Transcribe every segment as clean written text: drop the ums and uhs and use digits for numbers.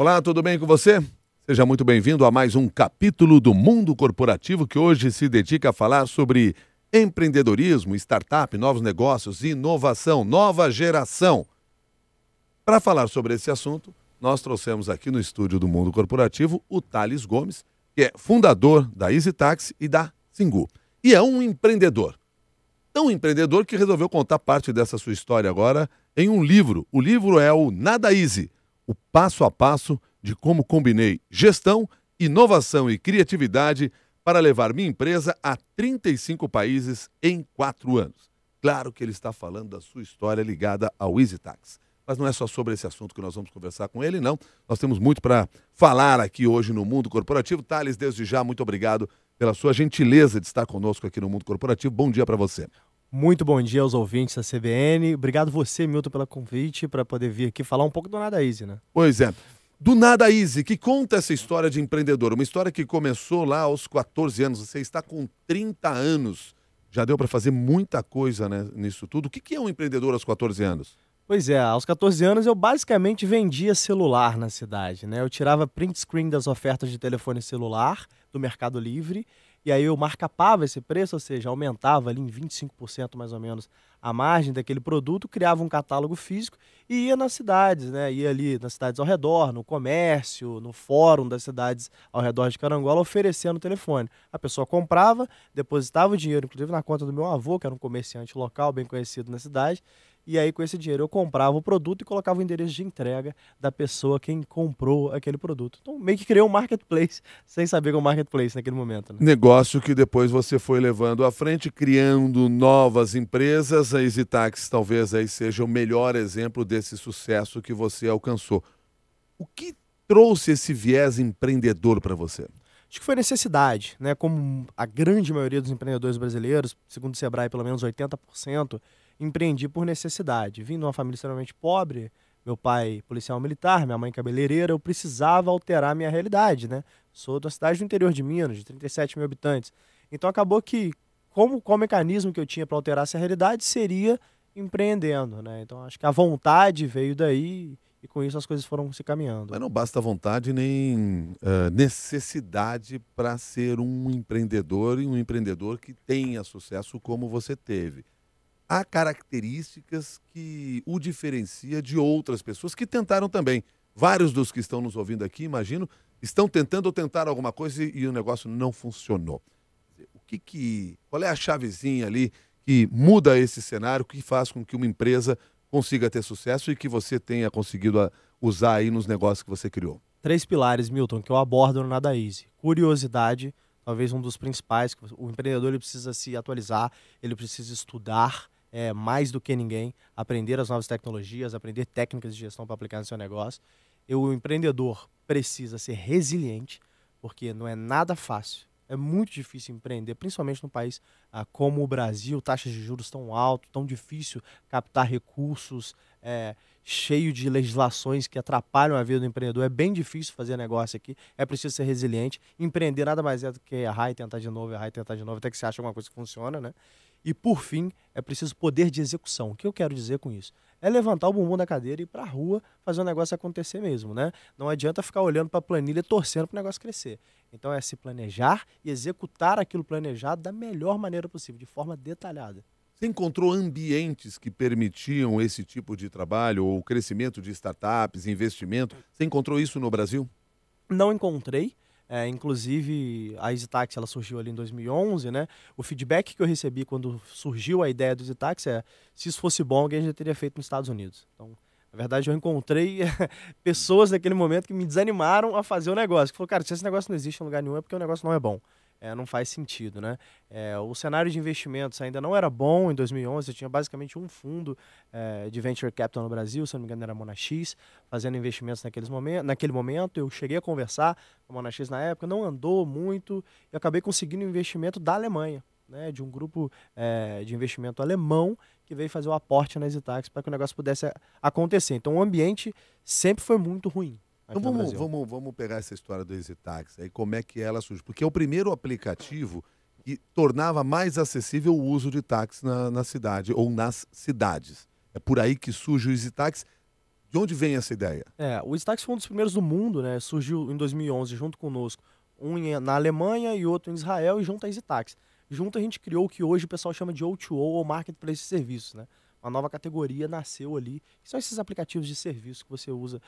Olá, tudo bem com você? Seja muito bem-vindo a mais um capítulo do Mundo Corporativo, que hoje se dedica a falar sobre empreendedorismo, startup, novos negócios, inovação, nova geração. Para falar sobre esse assunto, nós trouxemos aqui no estúdio do Mundo Corporativo o Thales Gomes, que é fundador da EasyTaxi e da Singu. E é um empreendedor. Tão empreendedor que resolveu contar parte dessa sua história agora em um livro. O livro é o Nada Easy, o passo a passo de como combinei gestão, inovação e criatividade para levar minha empresa a 35 países em 4 anos. Claro que ele está falando da sua história ligada ao EasyTaxi. Mas não é só sobre esse assunto que nós vamos conversar com ele, não. Nós temos muito para falar aqui hoje no Mundo Corporativo. Thales, desde já, muito obrigado pela sua gentileza de estar conosco aqui no Mundo Corporativo. Bom dia para você. Muito bom dia aos ouvintes da CBN. Obrigado você, Milton, pelo convite para poder vir aqui falar um pouco do Nada Easy, né? Pois é. Do Nada Easy, que conta essa história de empreendedor. Uma história que começou lá aos 14 anos. Você está com 30 anos. Já deu para fazer muita coisa, né, nisso tudo. O que é um empreendedor aos 14 anos? Pois é, aos 14 anos eu basicamente vendia celular na cidade, né? Eu tirava print screen das ofertas de telefone celular do Mercado Livre e aí eu marcapava esse preço, ou seja, aumentava ali em 25% mais ou menos a margem daquele produto, criava um catálogo físico e ia nas cidades, né? Ia ali nas cidades ao redor, no comércio, no fórum das cidades ao redor de Carangola, oferecendo o telefone. A pessoa comprava, depositava o dinheiro, inclusive na conta do meu avô, que era um comerciante local bem conhecido na cidade, e aí, com esse dinheiro, eu comprava o produto e colocava o endereço de entrega da pessoa quem comprou aquele produto. Então, meio que criou um marketplace, sem saber que é um marketplace naquele momento, né? Negócio que depois você foi levando à frente, criando novas empresas. A EasyTaxi talvez aí seja o melhor exemplo desse sucesso que você alcançou. O que trouxe esse viés empreendedor para você? Acho que foi necessidade, né? Como a grande maioria dos empreendedores brasileiros, segundo o Sebrae, pelo menos 80%, empreendi por necessidade. Vim de uma família extremamente pobre, meu pai policial militar, minha mãe cabeleireira, eu precisava alterar a minha realidade, né? Sou da cidade do interior de Minas, de 37 mil habitantes. Então acabou que, qual mecanismo que eu tinha para alterar essa realidade seria empreendendo, né? Então acho que a vontade veio daí e com isso as coisas foram se caminhando. Mas não basta vontade nem necessidade para ser um empreendedor e um empreendedor que tenha sucesso como você teve. Há características que o diferencia de outras pessoas que tentaram também. Vários dos que estão nos ouvindo aqui, imagino, estão tentando ou tentaram alguma coisa e o negócio não funcionou. Qual é a chavezinha ali que muda esse cenário, que faz com que uma empresa consiga ter sucesso e que você tenha conseguido usar aí nos negócios que você criou? 3 pilares, Milton, que eu abordo no Nada Easy. Curiosidade, talvez um dos principais. O empreendedor ele precisa se atualizar, ele precisa estudar mais do que ninguém, aprender as novas tecnologias, aprender técnicas de gestão para aplicar no seu negócio. O empreendedor precisa ser resiliente, porque não é nada fácil. É muito difícil empreender, principalmente num país como o Brasil, taxas de juros tão altas, tão difícil captar recursos, cheio de legislações que atrapalham a vida do empreendedor. É bem difícil fazer negócio aqui, é preciso ser resiliente. Empreender nada mais é do que errar e tentar de novo, até que você acha alguma coisa que funciona, né? E, por fim, é preciso poder de execução. O que eu quero dizer com isso? É levantar o bumbum da cadeira e ir para a rua fazer o negócio acontecer mesmo, né? Não adianta ficar olhando para a planilha e torcendo para o negócio crescer. Então é se planejar e executar aquilo planejado da melhor maneira possível, de forma detalhada. Você encontrou ambientes que permitiam esse tipo de trabalho, ou crescimento de startups, investimento? Você encontrou isso no Brasil? Não encontrei. Inclusive, a EasyTaxi ela surgiu ali em 2011, né? O feedback que eu recebi quando surgiu a ideia do EasyTaxi se isso fosse bom, alguém já teria feito nos Estados Unidos. Então, na verdade, eu encontrei pessoas naquele momento que me desanimaram a fazer o negócio. Que falou, cara, se esse negócio não existe em lugar nenhum é porque o negócio não é bom. Não faz sentido, né? O cenário de investimentos ainda não era bom em 2011, eu tinha basicamente um fundo de venture capital no Brasil, se não me engano era a Monax, fazendo investimentos naquele momento. Eu cheguei a conversar com a Monax na época, não andou muito, e acabei conseguindo um investimento da Alemanha, né? De um grupo de investimento alemão que veio fazer o aporte na EasyTaxi para que o negócio pudesse acontecer. Então o ambiente sempre foi muito ruim. Então vamos pegar essa história do EasyTaxi, aí como é que ela surge? Porque é o primeiro aplicativo que tornava mais acessível o uso de táxi na cidade ou nas cidades. É por aí que surge o EasyTaxi. De onde vem essa ideia? O Stax foi um dos primeiros do mundo, né? Surgiu em 2011 junto conosco, na Alemanha e outro em Israel, e junto a EasyTax. Junto a gente criou o que hoje o pessoal chama de O2O, ou Marketplace de Serviços, né? Uma nova categoria nasceu ali, que são esses aplicativos de serviço que você usa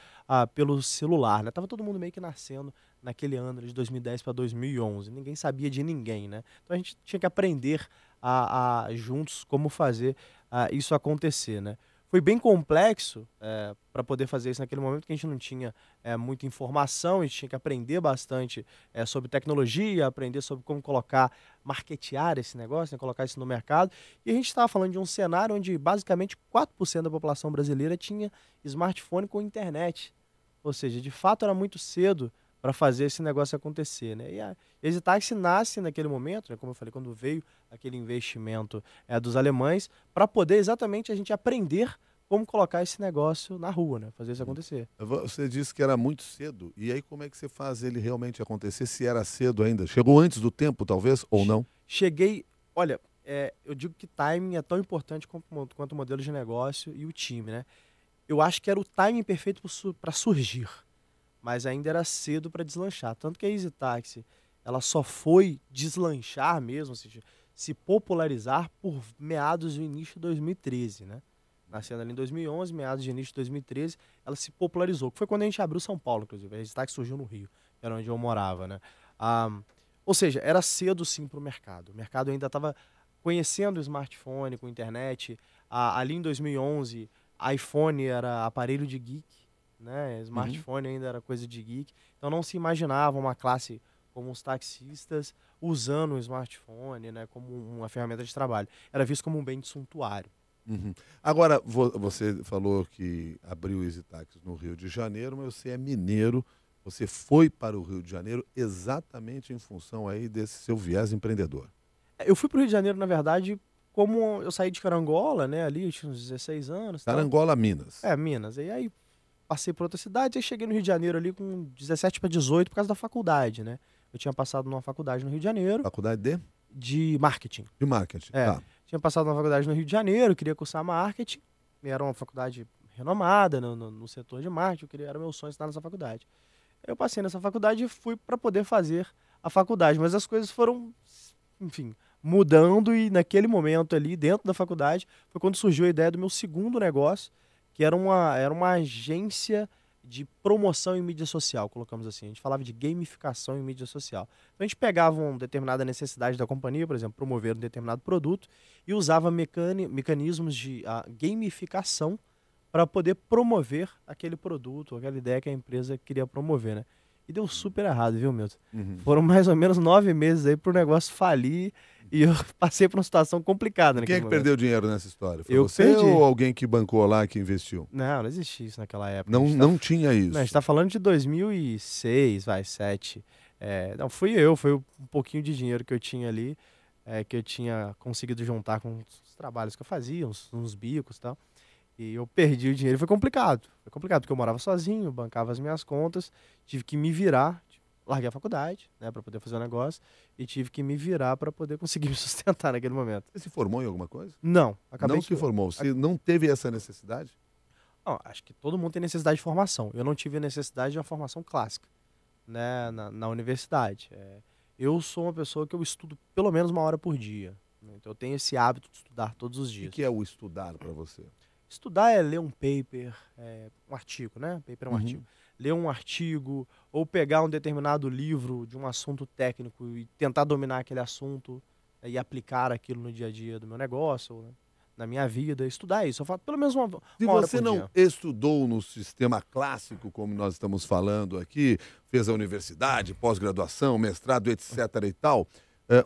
pelo celular, né? Tava todo mundo meio que nascendo naquele ano de 2010 para 2011, ninguém sabia de ninguém, né? Então a gente tinha que aprender juntos como fazer isso acontecer, né? Foi bem complexo para poder fazer isso naquele momento, que a gente não tinha muita informação, a gente tinha que aprender bastante sobre tecnologia, aprender sobre como marketear esse negócio, né, colocar isso no mercado. E a gente estava falando de um cenário onde basicamente 4% da população brasileira tinha smartphone com internet. Ou seja, de fato era muito cedo para fazer esse negócio acontecer, né? E a EasyTax nasce naquele momento, né, como eu falei, quando veio aquele investimento dos alemães, para poder exatamente a gente aprender como colocar esse negócio na rua, né? Fazer isso acontecer. Você disse que era muito cedo, e aí como é que você faz ele realmente acontecer, se era cedo ainda? Chegou antes do tempo, talvez, ou não? Olha, eu digo que timing é tão importante quanto o modelo de negócio e o time, né? Eu acho que era o timing perfeito para surgir, mas ainda era cedo para deslanchar. Tanto que a EasyTax, ela só foi deslanchar mesmo, ou seja, se popularizar por meados do início de 2013, né? Nascendo ali em 2011, meados de início de 2013, ela se popularizou, que foi quando a gente abriu São Paulo, inclusive. A EasyTax surgiu no Rio, que era onde eu morava, né? Ou seja, era cedo sim para o mercado. O mercado ainda estava conhecendo o smartphone com internet. Ali em 2011, iPhone era aparelho de geek, né? Smartphone ainda era coisa de geek. Então não se imaginava uma classe como os taxistas usando o smartphone, né, como uma ferramenta de trabalho. Era visto como um bem de suntuário. Agora, você falou que abriu o EasyTax no Rio de Janeiro, mas você é mineiro, você foi para o Rio de Janeiro exatamente em função aí desse seu viés empreendedor. Eu fui para o Rio de Janeiro, na verdade, como eu saí de Carangola, né, ali, eu tinha uns 16 anos. Carangola, Minas. Minas. E aí passei para outra cidade, aí cheguei no Rio de Janeiro ali com 17 para 18 por causa da faculdade, né? Eu tinha passado numa faculdade no Rio de Janeiro. Faculdade de marketing. De marketing, tá. Tinha passado numa faculdade no Rio de Janeiro, queria cursar marketing. Era uma faculdade renomada no setor de marketing, era meu sonho estar nessa faculdade. Eu passei nessa faculdade e fui para poder fazer a faculdade, mas as coisas foram, enfim, mudando, e naquele momento ali, dentro da faculdade, foi quando surgiu a ideia do meu segundo negócio, que era uma agência de promoção em mídia social, colocamos assim. A gente falava de gamificação em mídia social. Então a gente pegava uma determinada necessidade da companhia, por exemplo, promover um determinado produto, e usava mecanismos de gamificação para poder promover aquele produto, aquela ideia que a empresa queria promover, né? E deu super errado, viu, Milton? Foram mais ou menos 9 meses aí pro negócio falir, e eu passei por uma situação complicada. Quem é que perdeu dinheiro nessa história? Foi eu você perdi. ou alguém que bancou lá, que investiu? Não existia isso naquela época. Não tinha isso? Não, a gente tá falando de 2006, 2007. Não, foi um pouquinho de dinheiro que eu tinha ali, que eu tinha conseguido juntar com os trabalhos que eu fazia, uns bicos e tal. E eu perdi o dinheiro. Foi complicado, porque eu morava sozinho, bancava as minhas contas, tive que me virar, larguei a faculdade, né, para poder fazer o negócio, e tive que me virar para poder conseguir me sustentar naquele momento. Você se formou em alguma coisa? Não, Não se formou. Você não teve essa necessidade? Não, acho que todo mundo tem necessidade de formação. Eu não tive a necessidade de uma formação clássica, né, na universidade. Eu sou uma pessoa que eu estudo pelo menos 1 hora por dia, né, então eu tenho esse hábito de estudar todos os dias. O que é o estudar para você? Estudar é ler um paper, um artigo, né? Paper é um artigo. Ler um artigo, ou pegar um determinado livro de um assunto técnico e tentar dominar aquele assunto, e aplicar aquilo no dia a dia do meu negócio, ou na minha vida. Estudar isso. Eu falo pelo menos uma hora por dia. Se você não estudou no sistema clássico, como nós estamos falando aqui, fez a universidade, pós-graduação, mestrado, etc. e tal,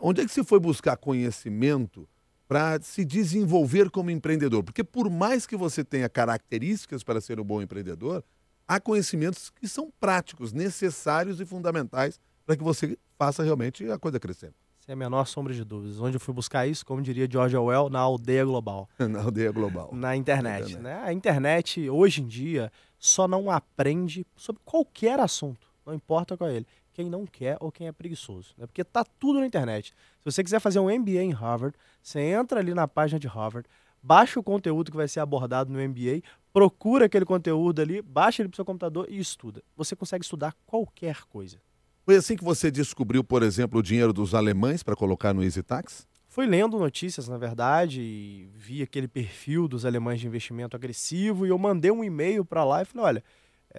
onde é que você foi buscar conhecimento para se desenvolver como empreendedor? Porque por mais que você tenha características para ser um bom empreendedor, há conhecimentos que são práticos, necessários e fundamentais para que você faça realmente a coisa crescer. Sem a menor sombra de dúvidas. Onde eu fui buscar isso, como diria George Orwell, na aldeia global. Na aldeia global. Na internet, né? A internet, hoje em dia, só não aprende sobre qualquer assunto, não importa qual é ele, quem não quer ou quem é preguiçoso, né? Porque tá tudo na internet. Se você quiser fazer um MBA em Harvard, você entra ali na página de Harvard, baixa o conteúdo que vai ser abordado no MBA, procura aquele conteúdo ali, baixa ele para o seu computador e estuda. Você consegue estudar qualquer coisa. Foi assim que você descobriu, por exemplo, o dinheiro dos alemães para colocar no EasyTax? Fui lendo notícias, na verdade, e vi aquele perfil dos alemães de investimento agressivo e eu mandei um e-mail para lá e falei, olha,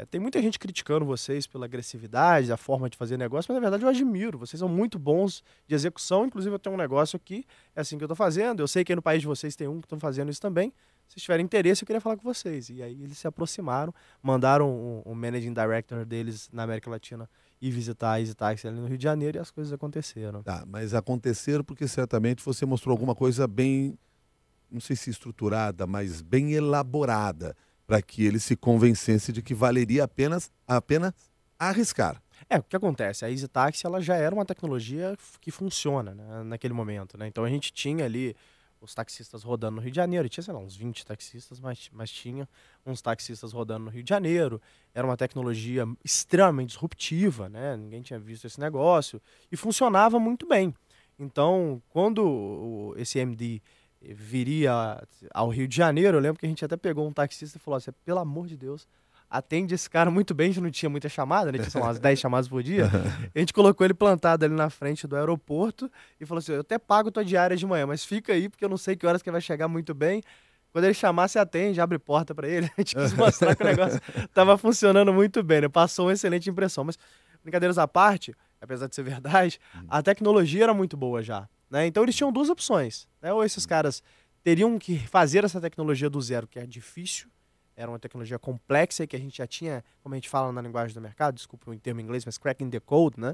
tem muita gente criticando vocês pela agressividade, a forma de fazer negócio, mas na verdade eu admiro, vocês são muito bons de execução, inclusive eu tenho um negócio aqui, é assim que eu estou fazendo, eu sei que aí no país de vocês tem um que estão fazendo isso também, se tiverem interesse eu queria falar com vocês. E aí eles se aproximaram, mandaram o Managing Director deles na América Latina ir visitar a EasyTax ali no Rio de Janeiro e as coisas aconteceram. Tá, mas aconteceram porque certamente você mostrou alguma coisa bem, não sei se estruturada, mas bem elaborada, para que ele se convencesse de que valeria apenas arriscar. O que acontece? A EasyTax ela já era uma tecnologia que funciona, né, naquele momento, né? Então a gente tinha ali os taxistas rodando no Rio de Janeiro, e tinha, sei lá, uns 20 taxistas, mas tinha uns taxistas rodando no Rio de Janeiro. Era uma tecnologia extremamente disruptiva, né? Ninguém tinha visto esse negócio e funcionava muito bem. Então, quando esse MD viria ao Rio de Janeiro, eu lembro que a gente até pegou um taxista e falou assim, pelo amor de Deus, atende esse cara muito bem, a gente não tinha muita chamada, né? Tinha só umas 10 chamadas por dia. A gente colocou ele plantado ali na frente do aeroporto e falou assim, eu até pago tua diária de manhã, mas fica aí porque eu não sei que horas que ele vai chegar muito bem. Quando ele chamar, você atende, abre porta para ele. A gente quis mostrar que o negócio estava funcionando muito bem, né? Passou uma excelente impressão. Mas, brincadeiras à parte, apesar de ser verdade, a tecnologia era muito boa já, né? Então eles tinham duas opções, né? Ou esses caras teriam que fazer essa tecnologia do zero, que é difícil, era uma tecnologia complexa e que a gente já tinha, como a gente fala na linguagem do mercado, desculpa o termo em inglês, mas cracking the code, né?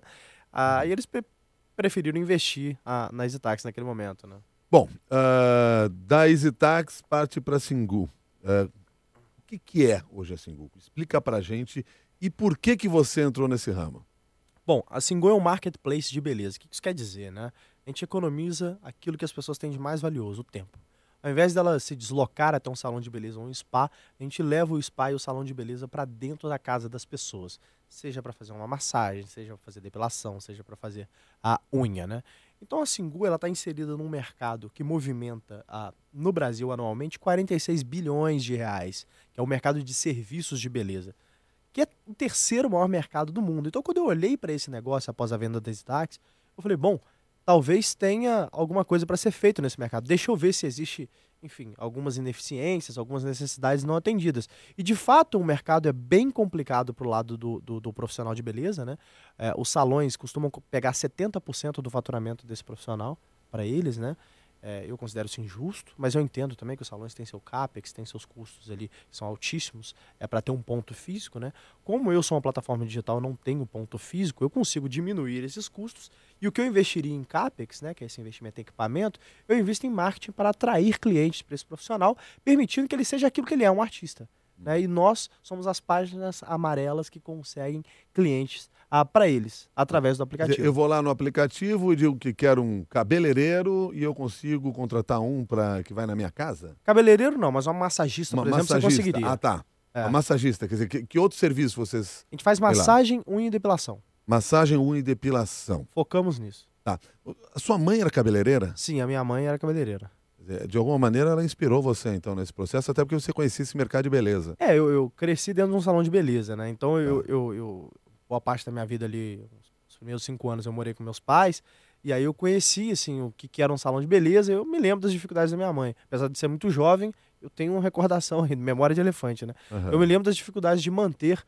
E eles preferiram investir na EasyTax naquele momento, né? Bom, da EasyTax parte para a Singu. O que é hoje a Singu? Explica para a gente e por que você entrou nesse ramo. Bom, a Singu é um marketplace de beleza. O que isso quer dizer, né? A gente economiza aquilo que as pessoas têm de mais valioso, o tempo. Ao invés dela se deslocar até um salão de beleza ou um spa, a gente leva o spa e o salão de beleza para dentro da casa das pessoas. Seja para fazer uma massagem, seja para fazer depilação, seja para fazer a unha, né? Então a Singu está inserida num mercado que movimenta no Brasil anualmente 46 bilhões de reais, que é o mercado de serviços de beleza, que é o terceiro maior mercado do mundo. Então quando eu olhei para esse negócio após a venda da EasyTax, eu falei, bom, talvez tenha alguma coisa para ser feito nesse mercado. Deixa eu ver se existe, enfim, algumas ineficiências, algumas necessidades não atendidas. E, de fato, o mercado é bem complicado para o lado do profissional de beleza, né? Os salões costumam pegar 70% do faturamento desse profissional para eles, né? Eu considero isso injusto, mas eu entendo também que os salões têm seu CAPEX, têm seus custos ali, que são altíssimos, para ter um ponto físico, né? Como eu sou uma plataforma digital, não tenho ponto físico, eu consigo diminuir esses custos e o que eu investiria em CAPEX, né, que é esse investimento em equipamento, eu invisto em marketing para atrair clientes para esse profissional, permitindo que ele seja aquilo que ele é, um artista. Né? E nós somos as páginas amarelas que conseguem clientes para eles, através do aplicativo. Eu vou lá no aplicativo e digo que quero um cabeleireiro e eu consigo contratar um que vai na minha casa? Cabeleireiro não, mas uma massagista, por exemplo, você conseguiria. Ah, tá. Uma massagista, quer dizer, que outro serviço vocês... A gente faz massagem, unha e depilação. Massagem, unha e depilação. Focamos nisso. Tá. A sua mãe era cabeleireira? Sim, a minha mãe era cabeleireira. De alguma maneira ela inspirou você, então, nesse processo, até porque você conhecia esse mercado de beleza. Eu cresci dentro de um salão de beleza, né? Então, boa parte da minha vida ali, os primeiros 5 anos eu morei com meus pais, e aí eu conheci, assim, o que era um salão de beleza, eu me lembro das dificuldades da minha mãe. Apesar de ser muito jovem, eu tenho uma recordação, memória de elefante, né? Uhum. Eu me lembro das dificuldades de manter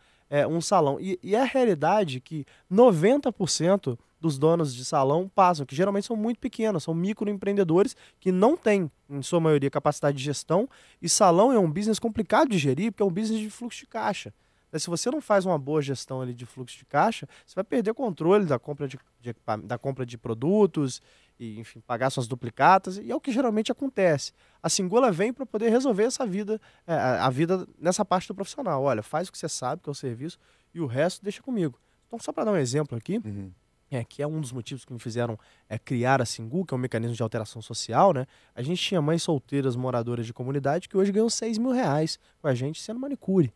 um salão. E é a realidade que 90% dos donos de salão passam, que geralmente são muito pequenos, são microempreendedores que não têm, em sua maioria, capacidade de gestão, e salão é um business complicado de gerir, porque é um business de fluxo de caixa. Se você não faz uma boa gestão ali de fluxo de caixa, você vai perder o controle da compra de produtos, e, enfim, pagar suas duplicatas, e é o que geralmente acontece. A Singu vem para poder resolver essa vida, a vida nessa parte do profissional. Olha, faz o que você sabe, que é o serviço, e o resto deixa comigo. Então, só para dar um exemplo aqui, que é um dos motivos que me fizeram criar a Singu, que é um mecanismo de alteração social, né? A gente tinha mães solteiras moradoras de comunidade que hoje ganham R$6.000 com a gente sendo manicure.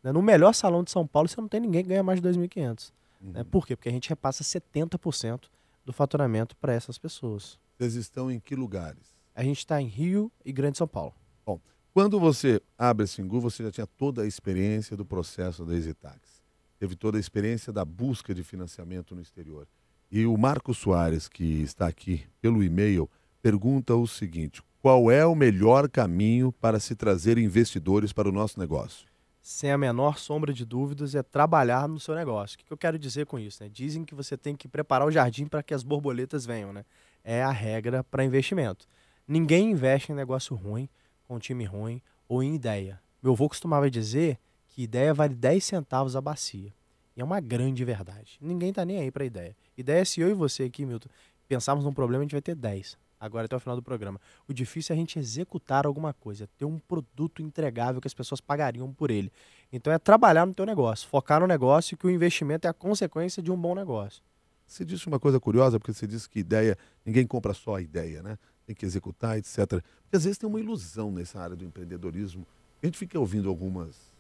Né? No melhor salão de São Paulo, você não tem ninguém que ganha mais de R$2.500. Né? Por quê? Porque a gente repassa 70% do faturamento para essas pessoas. Vocês estão em que lugares? A gente está em Rio e Grande São Paulo. Bom, quando você abre a Singu, você já tinha toda a experiência do processo da EasyTax. Teve toda a experiência da busca de financiamento no exterior. E o Marco Soares, que está aqui pelo e-mail, pergunta o seguinte: qual é o melhor caminho para se trazer investidores para o nosso negócio? Sem a menor sombra de dúvidas, é trabalhar no seu negócio. O que eu quero dizer com isso? Né? Dizem que você tem que preparar o jardim para que as borboletas venham. Né? É a regra para investimento. Ninguém investe em negócio ruim, com time ruim ou em ideia. Meu avô costumava dizer que ideia vale 10 centavos a bacia. E é uma grande verdade. Ninguém está nem aí para ideia. Ideia, se eu e você aqui, Milton, pensarmos num problema, a gente vai ter 10. Agora até o final do programa. O difícil é a gente executar alguma coisa, ter um produto entregável que as pessoas pagariam por ele. Então é trabalhar no teu negócio, focar no negócio, que o investimento é a consequência de um bom negócio. Você disse uma coisa curiosa, porque você disse que ideia, ninguém compra só a ideia, né? Tem que executar, etc. Porque às vezes tem uma ilusão nessa área do empreendedorismo. A gente fica ouvindo alguns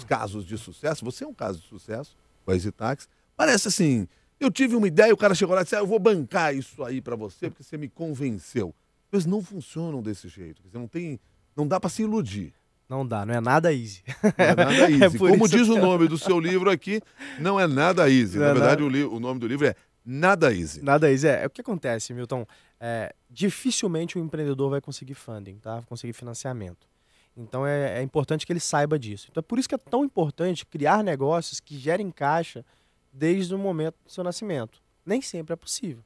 casos de sucesso. Você é um caso de sucesso com a EasyTax. Parece assim, eu tive uma ideia, o cara chegou lá e disse, eu vou bancar isso aí para você, porque você me convenceu. Mas não funcionam desse jeito. Não dá para se iludir. Não dá, não é nada easy. Não é nada easy. Como diz o que... nome do seu livro aqui, não é nada easy. Não Na é verdade, nada... o nome do livro é Nada Easy. Nada easy. O que acontece, Milton? Dificilmente o empreendedor vai conseguir funding, tá? Vai conseguir financiamento. Então é importante que ele saiba disso. Então é por isso que é tão importante criar negócios que gerem caixa desde o momento do seu nascimento. Nem sempre é possível.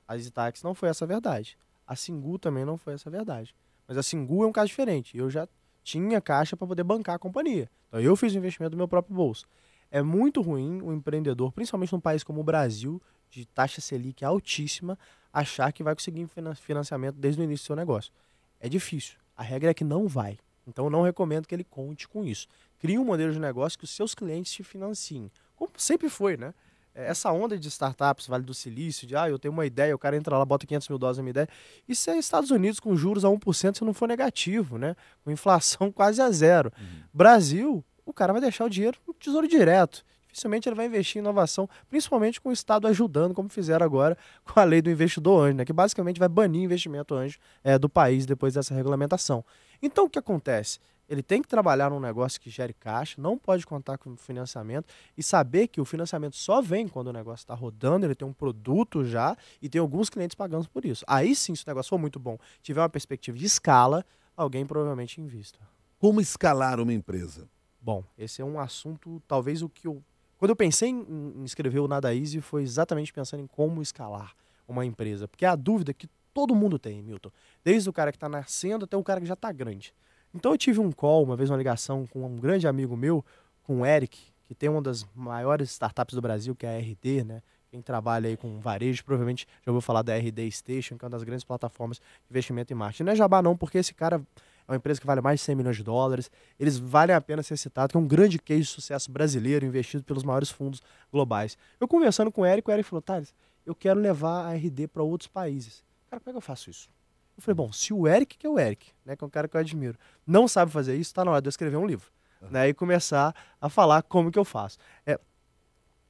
A EasyTax não foi essa a verdade. A Singu também não foi essa a verdade. Mas a Singu é um caso diferente. Eu já tinha caixa para poder bancar a companhia. Então eu fiz o investimento do meu próprio bolso. É muito ruim o empreendedor, principalmente num país como o Brasil, de taxa Selic altíssima, achar que vai conseguir financiamento desde o início do seu negócio. É difícil. A regra é que não vai. Então eu não recomendo que ele conte com isso. Crie um modelo de negócio que os seus clientes te financiem. Como sempre foi, né? Essa onda de startups, Vale do Silício, de eu tenho uma ideia, o cara entra lá, bota $500 mil na minha ideia. Isso é Estados Unidos com juros a 1% se não for negativo, né? Com inflação quase a zero. Brasil, o cara vai deixar o dinheiro no Tesouro Direto. Dificilmente ele vai investir em inovação, principalmente com o Estado ajudando, como fizeram agora com a lei do investidor anjo, né? Que basicamente vai banir investimento anjo do país depois dessa regulamentação. Então o que acontece? Ele tem que trabalhar num negócio que gere caixa, não pode contar com financiamento e saber que o financiamento só vem quando o negócio está rodando, ele tem um produto já e tem alguns clientes pagando por isso. Aí sim, se o negócio for muito bom, tiver uma perspectiva de escala, alguém provavelmente invista. Como escalar uma empresa? Bom, esse é um assunto, talvez o que eu... Quando eu pensei em escrever o Nada Easy, foi exatamente pensando em como escalar uma empresa. Porque é a dúvida que todo mundo tem, Milton. Desde o cara que está nascendo até o cara que já está grande. Então eu tive um call, uma vez uma ligação com um grande amigo meu, com o Eric, que tem uma das maiores startups do Brasil, que é a RD, né? Quem trabalha aí com varejo, provavelmente já ouviu falar da RD Station, que é uma das grandes plataformas de investimento em marketing. Não é jabá não, porque esse cara é uma empresa que vale mais de 100 milhões de dólares. Eles valem a pena ser citados, que é um grande case de sucesso brasileiro, investido pelos maiores fundos globais. Eu conversando com o Eric falou, Thales, eu quero levar a RD para outros países. Cara, como é que eu faço isso? Eu falei, bom, se o Eric, que é o Eric, né, que é um cara que eu admiro, não sabe fazer isso, está na hora de eu escrever um livro. Né, e começar a falar como que eu faço.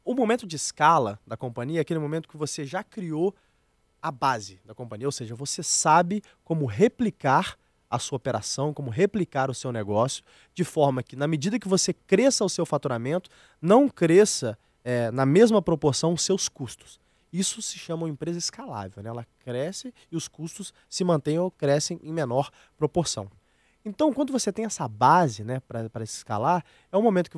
O momento de escala da companhia é aquele momento que você já criou a base da companhia, ou seja, você sabe como replicar a sua operação, como replicar o seu negócio, de forma que, na medida que você cresça o seu faturamento, não cresça na mesma proporção os seus custos. Isso se chama uma empresa escalável, né? Ela cresce e os custos se mantêm ou crescem em menor proporção. Então, quando você tem essa base, né, para escalar, é o momento que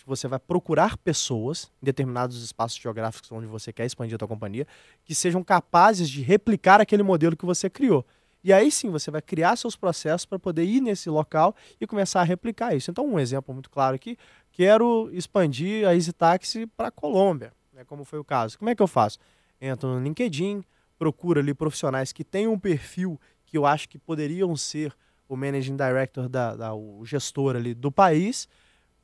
você vai procurar pessoas em determinados espaços geográficos onde você quer expandir a sua companhia, que sejam capazes de replicar aquele modelo que você criou. E aí sim, você vai criar seus processos para poder ir nesse local e começar a replicar isso. Então, um exemplo muito claro aqui, quero expandir a EasyTax para a Colômbia, né, como foi o caso. Como é que eu faço? Entro no LinkedIn, procuro ali profissionais que tenham um perfil que eu acho que poderiam ser o Managing Director, o gestor ali do país,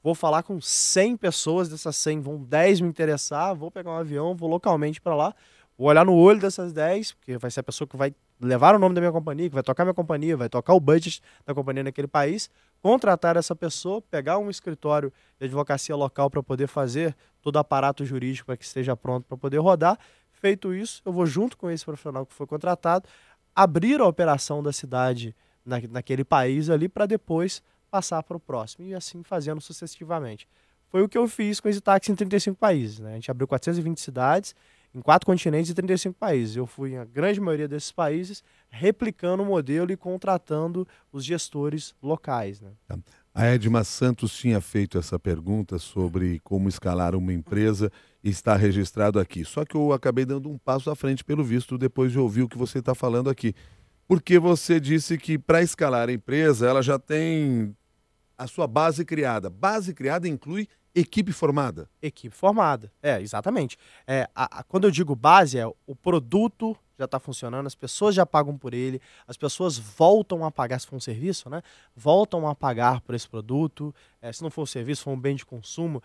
vou falar com 100 pessoas, dessas 100 vão 10 me interessar, vou pegar um avião, vou localmente para lá, vou olhar no olho dessas 10, porque vai ser a pessoa que vai levar o nome da minha companhia, que vai tocar minha companhia, vai tocar o budget da companhia naquele país, contratar essa pessoa, pegar um escritório de advocacia local para poder fazer todo o aparato jurídico para que esteja pronto para poder rodar. Feito isso, eu vou junto com esse profissional que foi contratado, abrir a operação da cidade naquele país ali para depois passar para o próximo e assim fazendo sucessivamente. Foi o que eu fiz com a EasyTax em 35 países, né? A gente abriu 420 cidades em 4 continentes e 35 países. Eu fui em grande maioria desses países replicando o modelo e contratando os gestores locais, né? Tá. A Edma Santos tinha feito essa pergunta sobre como escalar uma empresa e está registrado aqui. Só que eu acabei dando um passo à frente, pelo visto, depois de ouvir o que você está falando aqui. Porque você disse que para escalar a empresa, ela já tem a sua base criada. Base criada inclui equipe formada. Equipe formada. Exatamente. Quando eu digo base, o produto já está funcionando, as pessoas já pagam por ele, as pessoas voltam a pagar, se for um serviço, né? Voltam a pagar por esse produto. Se não for um serviço, for um bem de consumo,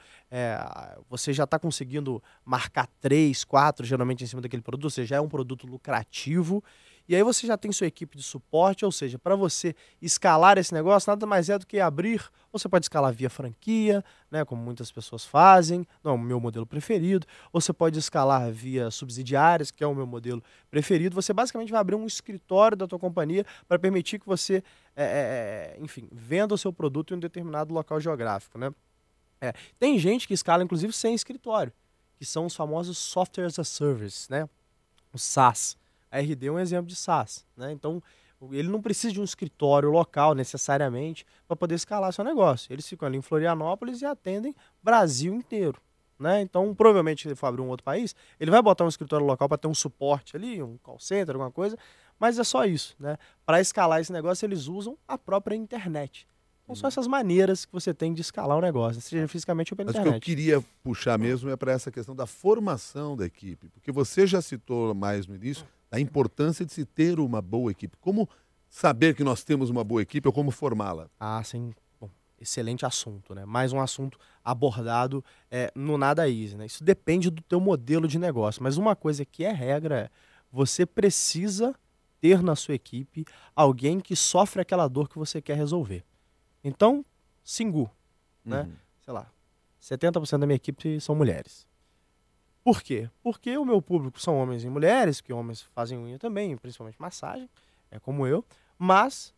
você já está conseguindo marcar 3, 4, geralmente em cima daquele produto, ou seja, é um produto lucrativo. E aí você já tem sua equipe de suporte, ou seja, para você escalar esse negócio, nada mais é do que abrir, ou você pode escalar via franquia, né, como muitas pessoas fazem, não é o meu modelo preferido, ou você pode escalar via subsidiárias, que é o meu modelo preferido. Você basicamente vai abrir um escritório da tua companhia para permitir que você, enfim, venda o seu produto em um determinado local geográfico, né? Tem gente que escala, inclusive, sem escritório, que são os famosos Software as a Service, né? O SaaS. A RD é um exemplo de SaaS, né? Então, ele não precisa de um escritório local necessariamente para poder escalar seu negócio. Eles ficam ali em Florianópolis e atendem Brasil inteiro, né? Então, provavelmente, se ele for abrir um outro país, ele vai botar um escritório local para ter um suporte ali, um call center, alguma coisa, mas é só isso, né? Para escalar esse negócio, eles usam a própria internet. Então, são essas maneiras que você tem de escalar o negócio, seja fisicamente ou pela Mas o que eu internet. queria puxar mesmo é para essa questão da formação da equipe, porque você já citou mais no início a importância de se ter uma boa equipe. Como saber que nós temos uma boa equipe ou como formá-la? Ah, sim. Bom, excelente assunto, né? Mais um assunto abordado no Nada Easy, né? Isso depende do teu modelo de negócio, mas uma coisa que é regra é você precisa ter na sua equipe alguém que sofre aquela dor que você quer resolver. Então, Singu, né? Uhum. Sei lá, 70% da minha equipe são mulheres. Por quê? Porque o meu público são homens e mulheres, que homens fazem unha também, principalmente massagem, como eu, mas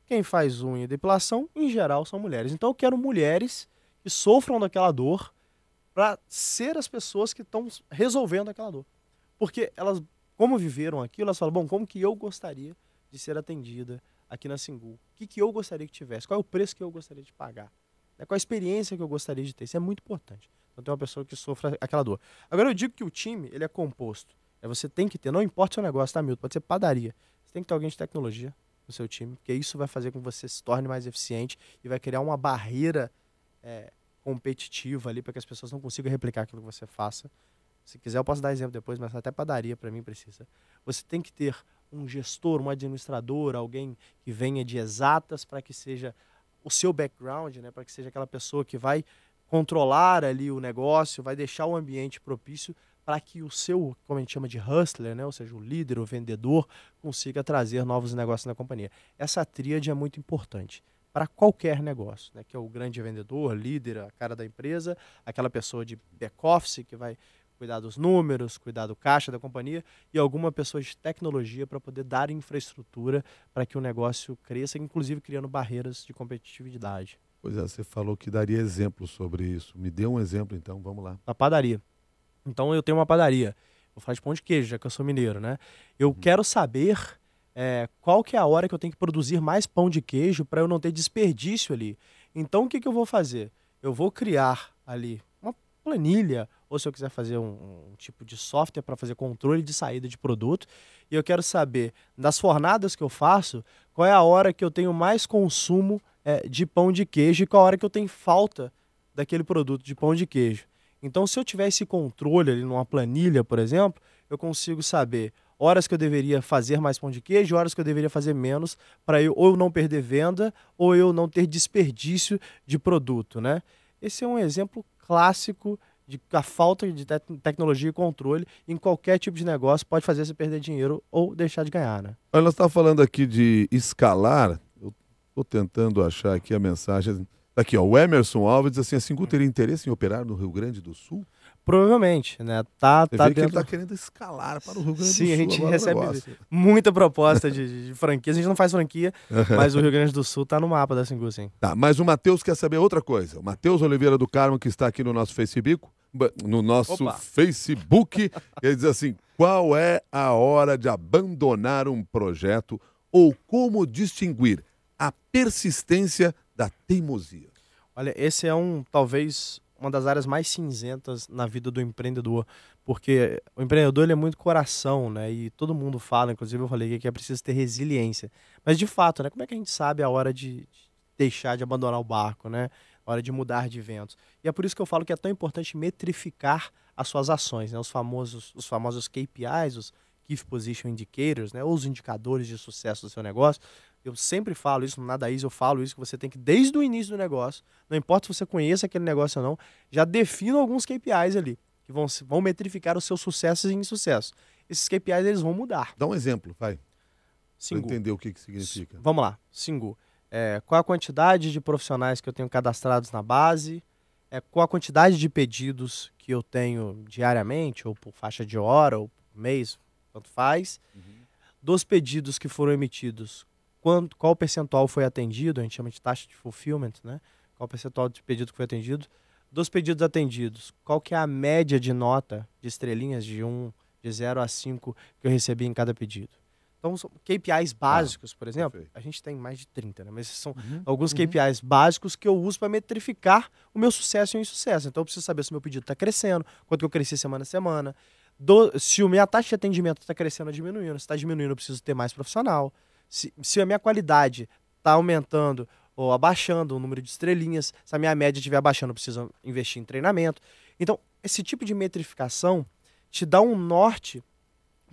quem faz unha e depilação, em geral, são mulheres. Então eu quero mulheres que sofram daquela dor para ser as pessoas que estão resolvendo aquela dor. Porque elas, como viveram aquilo, elas falam, bom, como que eu gostaria de ser atendida aqui na Singu? O que eu gostaria que tivesse? Qual é o preço que eu gostaria de pagar? Qual a experiência que eu gostaria de ter? Isso é muito importante. Então tem uma pessoa que sofre aquela dor. Agora eu digo que o time, ele é composto. Você tem que ter, não importa o seu negócio, tá, Milton? Pode ser padaria. Você tem que ter alguém de tecnologia no seu time, porque isso vai fazer com que você se torne mais eficiente e vai criar uma barreira competitiva ali para que as pessoas não consigam replicar aquilo que você faça. Se quiser eu posso dar exemplo depois, mas até padaria para mim precisa. Você tem que ter um gestor, um administrador, alguém que venha de exatas para que seja o seu background, né, para que seja aquela pessoa que vai controlar ali o negócio, vai deixar o ambiente propício para que o seu, como a gente chama de hustler, né, ou seja, o líder, o vendedor, consiga trazer novos negócios na companhia. Essa tríade é muito importante para qualquer negócio, né, que é o grande vendedor, líder, a cara da empresa, aquela pessoa de back-office que vai cuidar dos números, cuidar do caixa da companhia e alguma pessoa de tecnologia para poder dar infraestrutura para que o negócio cresça, inclusive criando barreiras de competitividade. Pois é, você falou que daria exemplo sobre isso. Me dê um exemplo então, vamos lá. A padaria. Então eu tenho uma padaria. Vou falar de pão de queijo, já que eu sou mineiro, né? Eu quero saber qual que é a hora que eu tenho que produzir mais pão de queijo para eu não ter desperdício ali. Então o que eu vou fazer? Eu vou criar ali uma planilha, ou se eu quiser fazer um tipo de software para fazer controle de saída de produto, e eu quero saber, das fornadas que eu faço, qual é a hora que eu tenho mais consumo de pão de queijo e qual a hora que eu tenho falta daquele produto de pão de queijo. Então, se eu tiver esse controle ali numa planilha, por exemplo, eu consigo saber horas que eu deveria fazer mais pão de queijo, horas que eu deveria fazer menos, para eu ou não perder venda ou eu não ter desperdício de produto, né? Esse é um exemplo clássico de que a falta de tecnologia e controle em qualquer tipo de negócio pode fazer você perder dinheiro ou deixar de ganhar, né? Olha, nós estamos falando aqui de escalar. Eu estou tentando achar aqui a mensagem. Aqui, ó, o Emerson Alves diz assim: a Singu teria interesse em operar no Rio Grande do Sul? Provavelmente, né? Tá Você vê que ele dentro... está querendo escalar para o Rio Grande do Sul. Sim, a gente agora o recebe negócio. muita proposta de franquia. A gente não faz franquia, mas o Rio Grande do Sul tá no mapa da Singu, sim. Tá, mas o Matheus quer saber outra coisa. O Matheus Oliveira do Carmo, que está aqui no nosso Facebook, Opa. ele diz assim: qual é a hora de abandonar um projeto ou como distinguir a persistência da teimosia? Olha, esse é talvez uma das áreas mais cinzentas na vida do empreendedor, porque o empreendedor ele é muito coração, né? E todo mundo fala, inclusive eu falei que é preciso ter resiliência. Mas de fato, né? Como é que a gente sabe a hora de deixar de abandonar o barco, né? A hora de mudar de ventos. E é por isso que eu falo que é tão importante metrificar as suas ações, né? Os famosos KPIs, os Key Position Indicators, né? Ou os indicadores de sucesso do seu negócio. Eu sempre falo isso, no Nada Easy eu falo isso, que você tem que, desde o início do negócio, não importa se você conhece aquele negócio ou não, já defina alguns KPIs ali, que vão metrificar os seus sucessos e insucessos. Esses KPIs, eles vão mudar. Dá um exemplo, vai, para Singu. entender o que significa. Vamos lá, Singu. Qual a quantidade de profissionais que eu tenho cadastrados na base? Qual a quantidade de pedidos que eu tenho diariamente, ou por faixa de hora, ou por mês, tanto faz. Dos pedidos que foram emitidos, qual percentual foi atendido? A gente chama de taxa de fulfillment, né? Qual o percentual de pedido que foi atendido? Dos pedidos atendidos, qual que é a média de nota de estrelinhas de 0 a 5 que eu recebi em cada pedido? Então, são KPIs básicos, por exemplo, perfeito. a gente tem mais de 30, né? Mas são alguns KPIs básicos que eu uso para metrificar o meu sucesso e o insucesso. Então, eu preciso saber se o meu pedido está crescendo, quanto que eu cresci semana a semana, se a minha taxa de atendimento está crescendo ou diminuindo. Se está diminuindo, eu preciso ter mais profissional. Se a minha qualidade está aumentando ou abaixando o número de estrelinhas, se a minha média estiver abaixando, eu preciso investir em treinamento. Então, esse tipo de metrificação te dá um norte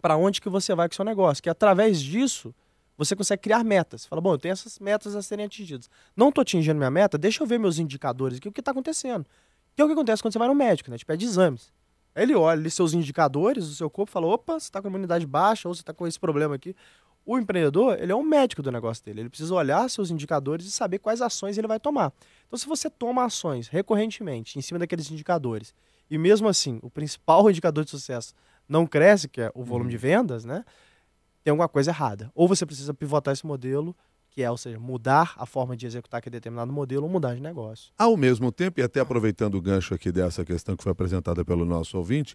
para onde que você vai com o seu negócio, que através disso você consegue criar metas. Você fala, bom, eu tenho essas metas a serem atingidas. Não estou atingindo minha meta, deixa eu ver meus indicadores aqui, o que está acontecendo. Que é o que acontece quando você vai no médico, né? Te pede exames. Aí ele olha ali seus indicadores do seu corpo e fala, opa, você está com a imunidade baixa ou você está com esse problema aqui. O empreendedor, ele é um médico do negócio dele. Ele precisa olhar seus indicadores e saber quais ações ele vai tomar. Então, se você toma ações recorrentemente em cima daqueles indicadores, e mesmo assim, o principal indicador de sucesso não cresce, que é o volume de vendas, né? Tem alguma coisa errada. Ou você precisa pivotar esse modelo, ou seja, mudar a forma de executar aquele determinado modelo ou mudar de negócio. Ao mesmo tempo, e até aproveitando o gancho aqui dessa questão que foi apresentada pelo nosso ouvinte,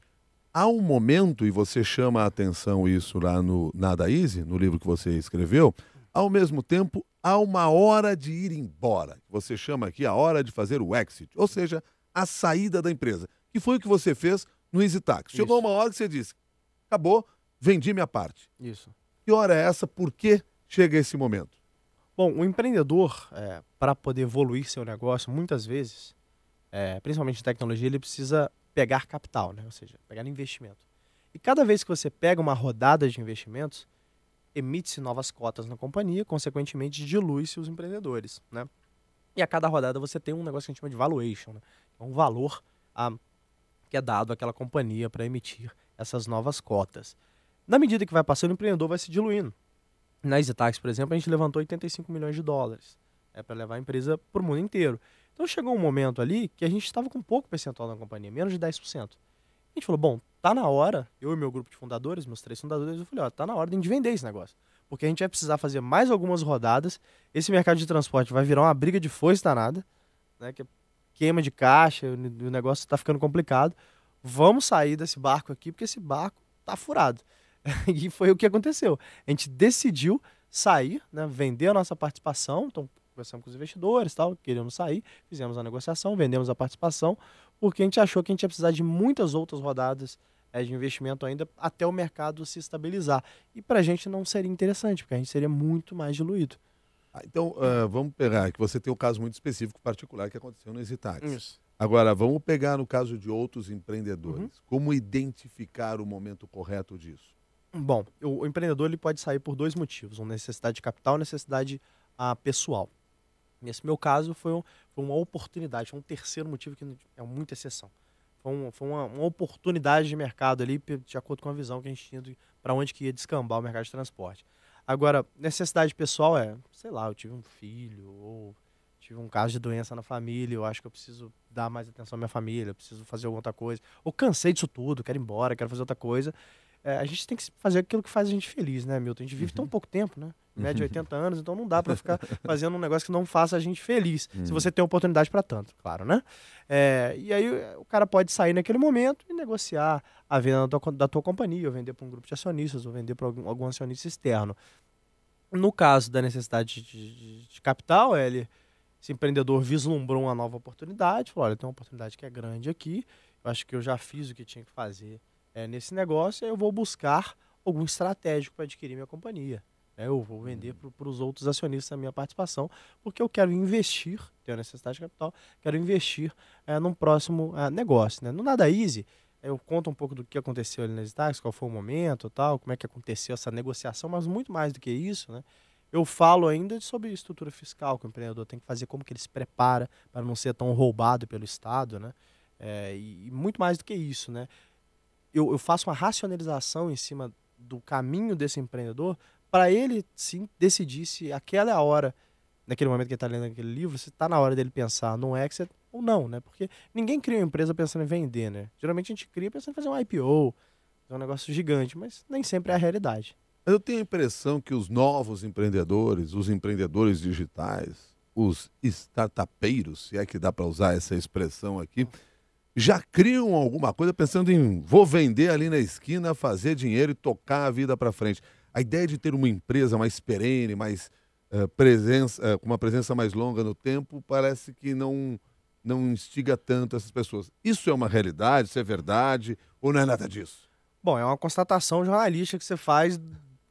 há um momento, e você chama a atenção isso lá no Nada Easy, no livro que você escreveu, ao mesmo tempo, há uma hora de ir embora. Você chama aqui a hora de fazer o exit, ou seja, a saída da empresa. Que foi o que você fez no EasyTax. Chegou Isso. uma hora que você disse, acabou, vendi minha parte. Isso. Que hora é essa? Por que chega esse momento? Bom, o empreendedor, para poder evoluir seu negócio, muitas vezes, principalmente em tecnologia, ele precisa pegar capital, né? Ou seja, pegar investimento. E cada vez que você pega uma rodada de investimentos, emite-se novas cotas na companhia, consequentemente dilui-se os empreendedores, né? E a cada rodada você tem um negócio que a gente chama de valuation, né? É um valor que é dado àquela companhia para emitir essas novas cotas. Na medida que vai passando, o empreendedor vai se diluindo. Na EasyTax, por exemplo, a gente levantou 85 milhões de dólares para levar a empresa para o mundo inteiro. Então chegou um momento ali que a gente estava com pouco percentual na companhia, menos de 10%. A gente falou, bom, tá na hora, eu e meu grupo de fundadores, meus 3 fundadores, eu falei, ó, tá na hora de a gente vender esse negócio. Porque a gente vai precisar fazer mais algumas rodadas, esse mercado de transporte vai virar uma briga de foice danada, né, que é queima de caixa, o negócio tá ficando complicado. Vamos sair desse barco aqui, porque esse barco tá furado. E foi o que aconteceu. A gente decidiu sair, né, vender a nossa participação, então conversamos com os investidores, tal, queríamos sair, fizemos a negociação, vendemos a participação, porque a gente achou que a gente ia precisar de muitas outras rodadas de investimento ainda até o mercado se estabilizar. E para a gente não seria interessante, porque a gente seria muito mais diluído. Então, vamos pegar, que você tem um caso muito específico, particular, que aconteceu no EasyTax. Isso. Agora, vamos pegar no caso de outros empreendedores. Como identificar o momento correto disso? Bom, o empreendedor ele pode sair por 2 motivos, uma necessidade de capital e necessidade pessoal. Nesse meu caso, foi uma oportunidade, foi um terceiro motivo que é muita exceção. Foi uma oportunidade de mercado ali, de acordo com a visão que a gente tinha para onde que ia descambar o mercado de transporte. Agora, necessidade pessoal sei lá, eu tive um filho, ou tive um caso de doença na família, eu acho que eu preciso dar mais atenção à minha família, eu preciso fazer alguma outra coisa. Ou cansei disso tudo, quero ir embora, quero fazer outra coisa. A gente tem que fazer aquilo que faz a gente feliz, né, Milton? A gente vive tão pouco tempo, né? Em média 80 anos, então não dá pra ficar fazendo um negócio que não faça a gente feliz. Se você tem oportunidade pra tanto, claro, né? E aí o cara pode sair naquele momento e negociar a venda da tua companhia, ou vender para um grupo de acionistas, ou vender para algum acionista externo. No caso da necessidade de capital, esse empreendedor vislumbrou uma nova oportunidade, falou, olha, tem uma oportunidade que é grande aqui, eu acho que eu já fiz o que tinha que fazer nesse negócio, aí eu vou buscar algum estratégico para adquirir minha companhia. Eu vou vender para os outros acionistas a minha participação, porque eu quero investir, tenho necessidade de capital, quero investir num próximo negócio. Né? No Nada Easy, eu conto um pouco do que aconteceu ali nas Stacks, qual foi o momento, tal, como é que aconteceu essa negociação, mas muito mais do que isso, né? Eu falo ainda sobre estrutura fiscal que o empreendedor tem que fazer, como que ele se prepara para não ser tão roubado pelo Estado, né? E muito mais do que isso, né? Eu faço uma racionalização em cima do caminho desse empreendedor para ele, sim, decidir se aquela é a hora, naquele momento que ele está lendo aquele livro, se está na hora dele pensar no exit ou não, né? Porque ninguém cria uma empresa pensando em vender, né? Geralmente a gente cria pensando em fazer um IPO, é um negócio gigante, mas nem sempre é a realidade. Eu tenho a impressão que os novos empreendedores, os empreendedores digitais, os startupeiros, se é que dá para usar essa expressão aqui, já criam alguma coisa pensando em vou vender ali na esquina, fazer dinheiro e tocar a vida para frente. A ideia de ter uma empresa mais perene, mais com uma presença mais longa no tempo, parece que não instiga tanto essas pessoas. Isso é uma realidade? Isso é verdade? Ou não é nada disso? Bom, é uma constatação jornalística que você faz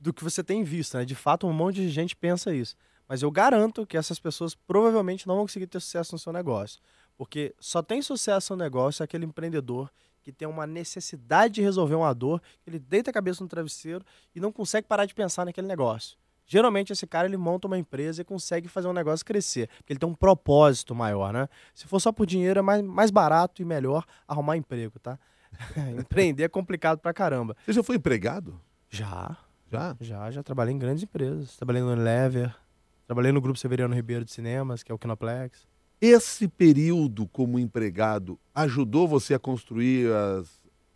do que você tem visto, né? De fato, um monte de gente pensa isso. Mas eu garanto que essas pessoas provavelmente não vão conseguir ter sucesso no seu negócio. Porque só tem sucesso no negócio aquele empreendedor que tem uma necessidade de resolver uma dor, que ele deita a cabeça no travesseiro e não consegue parar de pensar naquele negócio. Geralmente esse cara ele monta uma empresa e consegue fazer um negócio crescer, porque ele tem um propósito maior, né? Se for só por dinheiro é mais barato e melhor arrumar emprego, tá? Empreender é complicado pra caramba. Você já foi empregado? Já. Já? Já trabalhei em grandes empresas. Trabalhei no Unilever, trabalhei no Grupo Severiano Ribeiro de Cinemas, que é o Kinoplex. Esse período como empregado ajudou você a construir a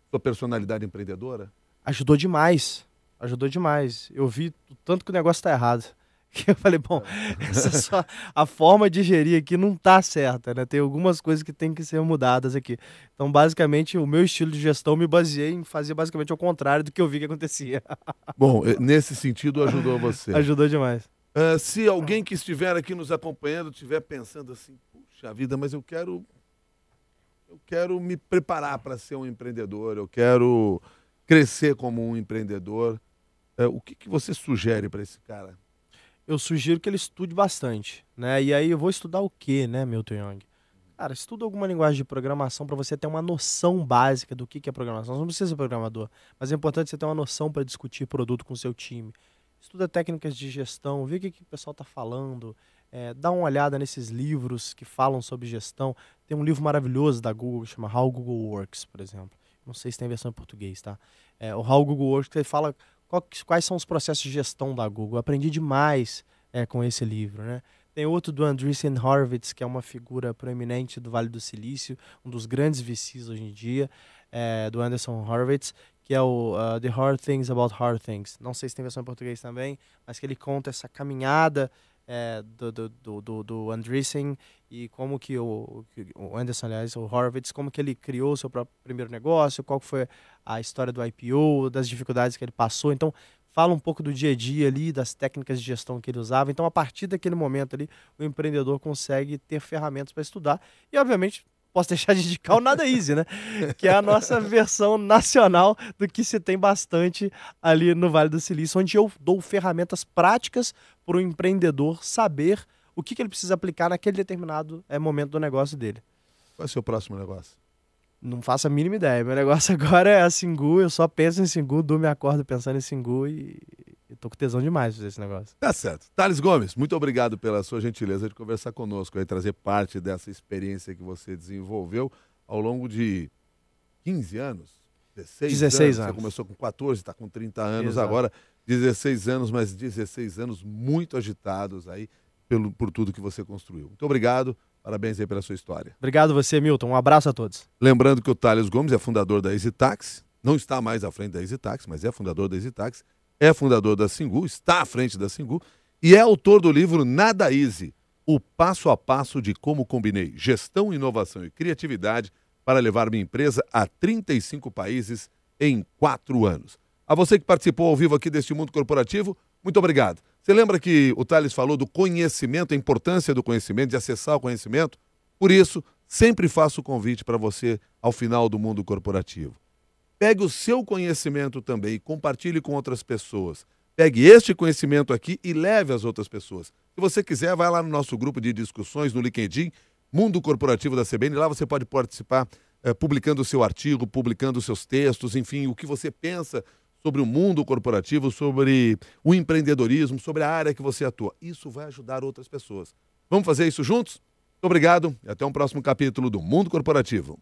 sua personalidade empreendedora? Ajudou demais. Ajudou demais. Eu vi o tanto que o negócio tá errado. Que eu falei, bom, a forma de gerir aqui não tá certa, né? Tem algumas coisas que tem que ser mudadas aqui. Então, basicamente, o meu estilo de gestão me baseei em fazer basicamente o contrário do que eu vi que acontecia. Bom, nesse sentido ajudou você. Ajudou demais. Se alguém que estiver aqui nos acompanhando estiver pensando assim, puxa vida, mas eu quero me preparar para ser um empreendedor, eu quero crescer como um empreendedor, o que você sugere para esse cara? Eu sugiro que ele estude bastante, né? E aí eu vou estudar o quê, né, Milton Young? Cara, estuda alguma linguagem de programação para você ter uma noção básica do que é programação. Você não precisa ser programador, mas é importante você ter uma noção para discutir produto com o seu time. Estuda técnicas de gestão, vê o que o pessoal está falando, dá uma olhada nesses livros que falam sobre gestão. Tem um livro maravilhoso da Google que chama How Google Works, por exemplo. Não sei se tem versão em português, tá? O How Google Works, ele fala quais são os processos de gestão da Google. Eu aprendi demais com esse livro, né? Tem outro do Andreessen Horowitz, que é uma figura proeminente do Vale do Silício, um dos grandes VCs hoje em dia, do Andreessen Horowitz, que é o The Hard Things About Hard Things. Não sei se tem versão em português também, mas que ele conta essa caminhada do Andreessen e como que o Anderson, aliás, o Horowitz, como que ele criou o seu próprio primeiro negócio, qual foi a história do IPO, das dificuldades que ele passou. Então, fala um pouco do dia a dia ali, das técnicas de gestão que ele usava. Então, a partir daquele momento ali, o empreendedor consegue ter ferramentas para estudar. E, obviamente, posso deixar de indicar o Nada Easy, né? Que é a nossa versão nacional do que se tem bastante ali no Vale do Silício, onde eu dou ferramentas práticas para o empreendedor saber o que ele precisa aplicar naquele determinado momento do negócio dele. Qual é o seu próximo negócio? Não faço a mínima ideia. Meu negócio agora é a Singu, eu só penso em Singu, durmo e acordo pensando em Singu e tô com tesão demais de fazer esse negócio. Tá certo. Thales Gomes, muito obrigado pela sua gentileza de conversar conosco e trazer parte dessa experiência que você desenvolveu ao longo de 15 anos, 16 anos. Você começou com 14, está com 30 anos. Exato. Agora, 16 anos, mas 16 anos muito agitados aí, por tudo que você construiu. Muito obrigado, parabéns aí pela sua história. Obrigado você, Milton. Um abraço a todos. Lembrando que o Thales Gomes é fundador da EasyTax, não está mais à frente da EasyTax, mas é fundador da EasyTax, é fundador da Singu, está à frente da Singu e é autor do livro Nada Easy, o passo a passo de como combinei gestão, inovação e criatividade para levar minha empresa a 35 países em 4 anos. A você que participou ao vivo aqui deste Mundo Corporativo, muito obrigado. Você lembra que o Thales falou do conhecimento, a importância do conhecimento, de acessar o conhecimento? Por isso, sempre faço o convite para você ao final do Mundo Corporativo. Pegue o seu conhecimento também e compartilhe com outras pessoas. Pegue este conhecimento aqui e leve às outras pessoas. Se você quiser, vai lá no nosso grupo de discussões no LinkedIn, Mundo Corporativo da CBN. Lá você pode participar publicando o seu artigo, publicando os seus textos, enfim, o que você pensa sobre o mundo corporativo, sobre o empreendedorismo, sobre a área que você atua. Isso vai ajudar outras pessoas. Vamos fazer isso juntos? Muito obrigado e até um próximo capítulo do Mundo Corporativo.